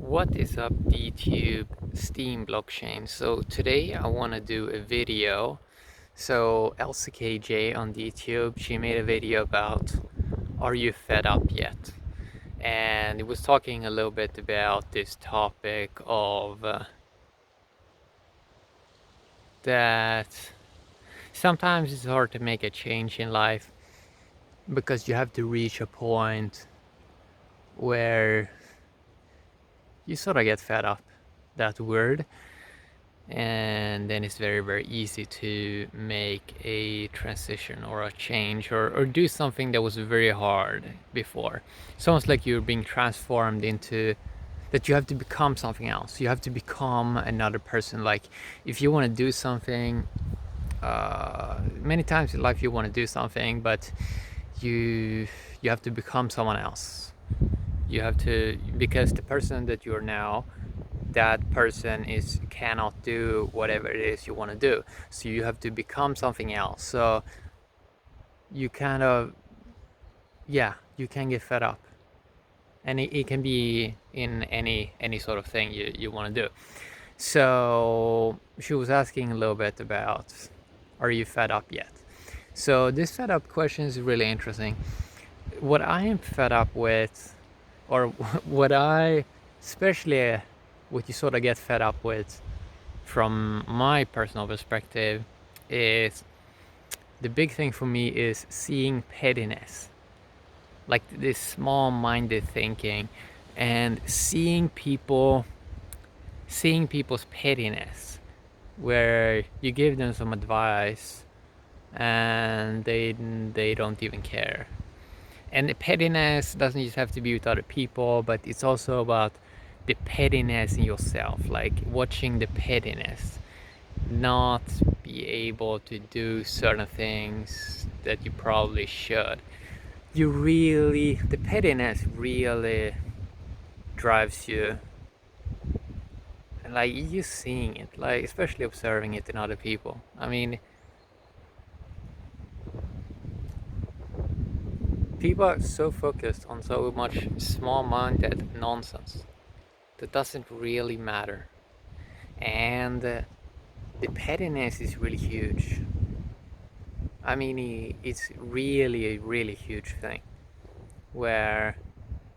What is up, DTube Steam blockchain? So today I want to do a video. So LCKJ on DTube, she made a video about are you fed up yet? And it was talking a little bit about this topic of that sometimes it's hard to make a change in life because you have to reach a point where you sort of get fed up. That word. And then it's very easy to make a transition or a change or do something that was very hard before. It's almost like you're being transformed into that. You have to become something else. You have to become another person. Like if you want to do something, many times in life you want to do something, but you have to become someone else. You have to, because the person that you're now, that person cannot do whatever it is you want to do, so you have to become something else. So you kind of, yeah, you can get fed up, and it can be in any sort of thing you want to do. So she was asking a little bit about, are you fed up yet? So this fed up question is really interesting. What I am fed up with, or what I especially what you sort of get fed up with from my personal perspective, is the big thing for me is seeing pettiness, like this small-minded thinking, and seeing people's pettiness, where you give them some advice and they don't even care. And the pettiness doesn't just have to be with other people, but it's also about the pettiness in yourself, like watching the pettiness, not be able to do certain things that you probably should. The pettiness really drives you, and like you seeing it, like especially observing it in other people. I mean, people are so focused on so much small-minded nonsense that doesn't really matter. And the pettiness is really huge. I mean, it's really a really huge thing, where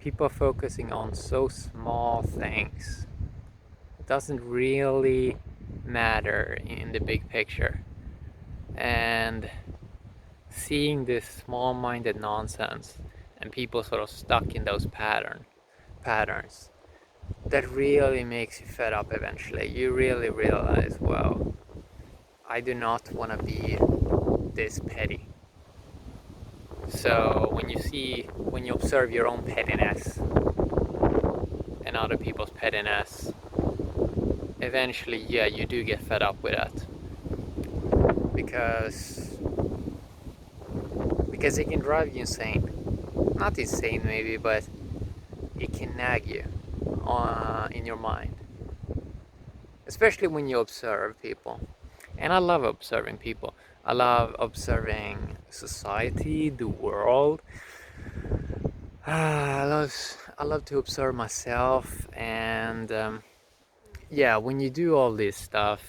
people are focusing on so small things. It doesn't really matter in the big picture. And seeing this small-minded nonsense and people sort of stuck in those patterns, that really makes you fed up eventually. You really realize, well, I do not want to be this petty. So when you observe your own pettiness and other people's pettiness, eventually, yeah, you do get fed up with that, because it can drive you insane. Not insane maybe, but it can nag you in your mind, especially when you observe people. And I love observing people. I love observing society, the world. I love to observe myself, and yeah, when you do all this stuff,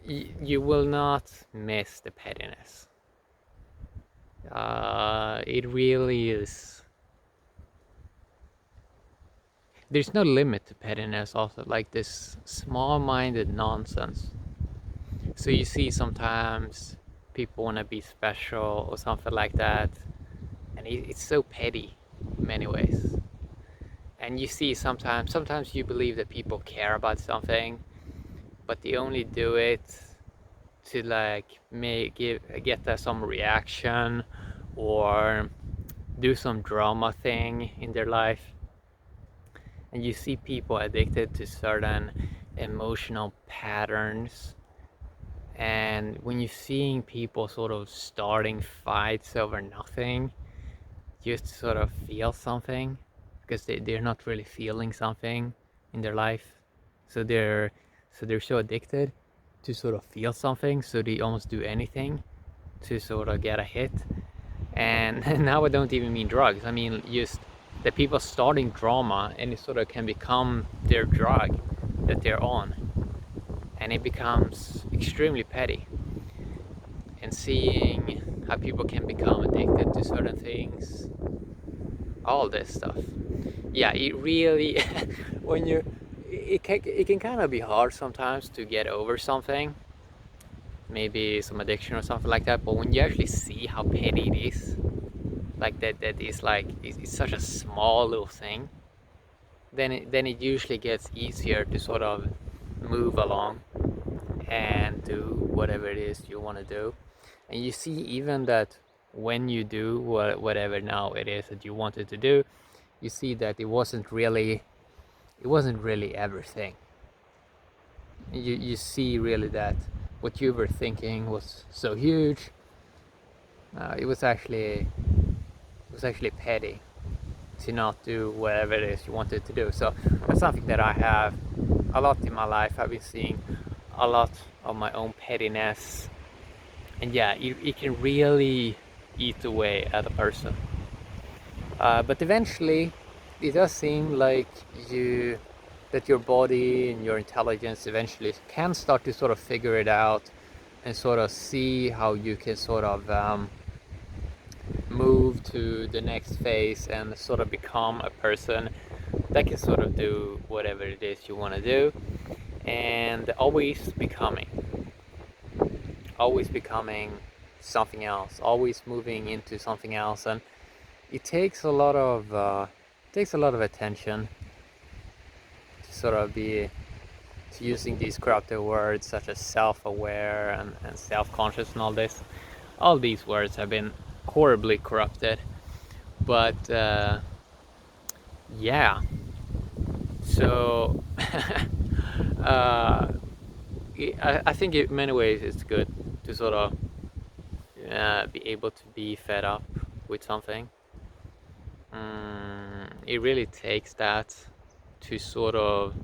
you will not miss the pettiness. It really is. There's no limit to pettiness. Also, like this small-minded nonsense. So you see sometimes people want to be special or something like that, and it's so petty in many ways. And you see sometimes you believe that people care about something, but they only do it to like get some reaction or do some drama thing in their life. And you see people addicted to certain emotional patterns. And when you're seeing people sort of starting fights over nothing, you just sort of feel something, because they're not really feeling something in their life. So they're so addicted to sort of feel something, so they almost do anything to sort of get a hit. And now I don't even mean drugs. I mean just that people starting drama, and it sort of can become their drug that they're on, and it becomes extremely petty. And seeing how people can become addicted to certain things, all this stuff. Yeah, it really when you it can kind of be hard sometimes to get over something, maybe some addiction or something like that, but when you actually see how petty it is, like that is like it's such a small little thing, then it usually gets easier to sort of move along and do whatever it is you want to do. And you see even that when you do whatever now it is that you wanted to do, you see that it wasn't really everything. You see really that what you were thinking was so huge. It was actually petty to not do whatever it is you wanted to do. So that's something that I have a lot in my life. I've been seeing a lot of my own pettiness, and yeah, it can really eat away at a person. But eventually, it does seem like that your body and your intelligence eventually can start to sort of figure it out and sort of see how you can sort of move to the next phase and sort of become a person that can sort of do whatever it is you want to do, and always becoming something else, always moving into something else. And it takes a lot of attention to sort of be to using these corrupted words such as self-aware and self-conscious and all this. All these words have been horribly corrupted, but yeah. So I think in many ways it's good to sort of be able to be fed up with something. It really takes that to sort of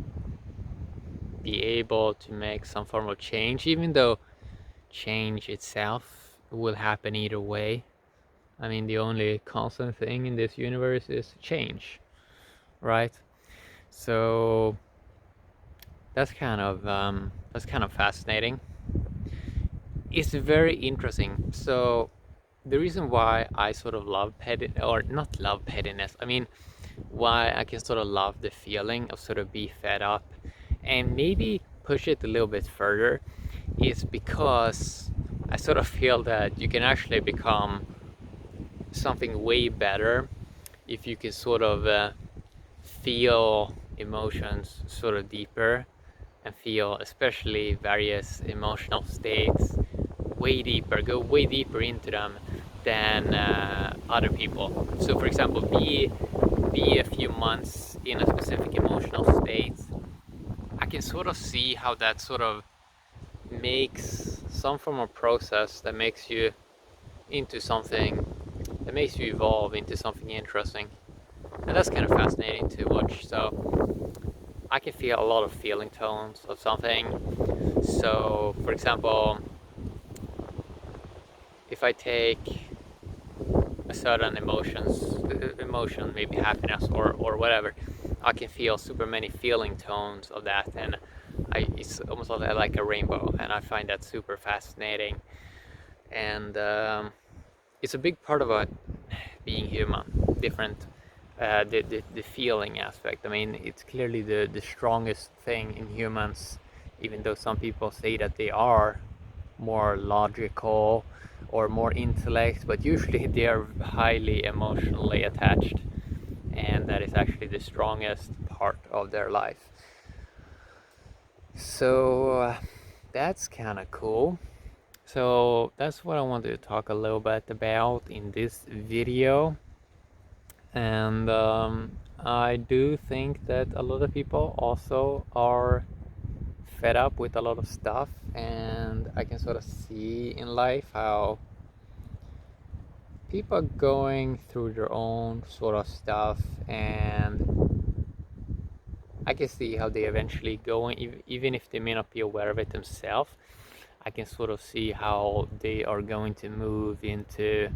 be able to make some form of change, even though change itself will happen either way. I mean, the only constant thing in this universe is change, right? So that's kind of fascinating. It's very interesting. So the reason why I sort of love or not love pettiness, I mean, why I can sort of love the feeling of sort of be fed up and maybe push it a little bit further is because I sort of feel that you can actually become something way better if you can sort of feel emotions sort of deeper and feel especially various emotional states go way deeper into them than other people. So for example, be a few months in a specific emotional state, I can sort of see how that sort of makes some form of process that makes you into something, that makes you evolve into something interesting. And that's kind of fascinating to watch. So I can feel a lot of feeling tones of something. So for example, if I take a certain emotion, maybe happiness or whatever, I can feel super many feeling tones of that, and it's almost like a rainbow, and I find that super fascinating. And it's a big part of being human, different the feeling aspect. I mean, it's clearly the strongest thing in humans, even though some people say that they are more logical or more intellect, but usually they are highly emotionally attached, and that is actually the strongest part of their life. So that's kind of cool. So that's what I wanted to talk a little bit about in this video. And I do think that a lot of people also are fed up with a lot of stuff, and I can sort of see in life how people are going through their own sort of stuff, and I can see how they eventually go, even if they may not be aware of it themselves. I can sort of see how they are going to move into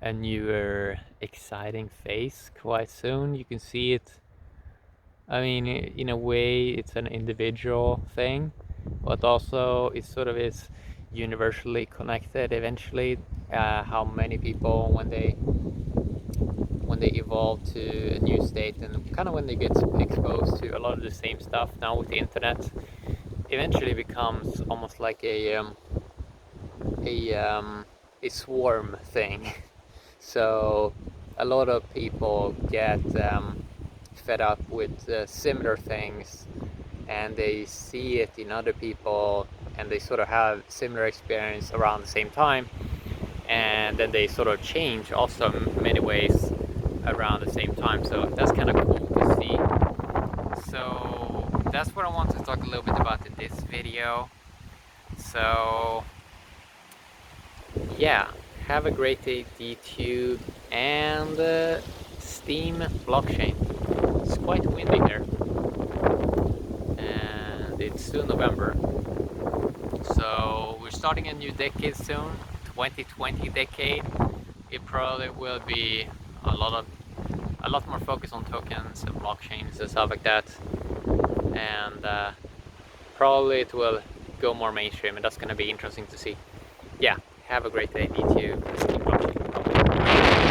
a newer, exciting phase quite soon. You can see it. I mean, in a way, it's an individual thing, but also it sort of is universally connected eventually. How many people, when they evolve to a new state, and kind of when they get exposed to a lot of the same stuff now with the internet, eventually becomes almost like a um, a swarm thing. So a lot of people get fed up with similar things, and they see it in other people, and they sort of have similar experience around the same time, and then they sort of change also in many ways around the same time. So that's kind of cool to see. So that's what I want to talk a little bit about in this video. So yeah, have a great day, DTube and Steam blockchain. It's quite windy here, and it's still November. So we're starting a new decade soon, 2020 decade. It probably will be a lot more focus on tokens and blockchains and stuff like that, and probably it will go more mainstream, and that's going to be interesting to see. Yeah, have a great day, DTube, Steam blockchain.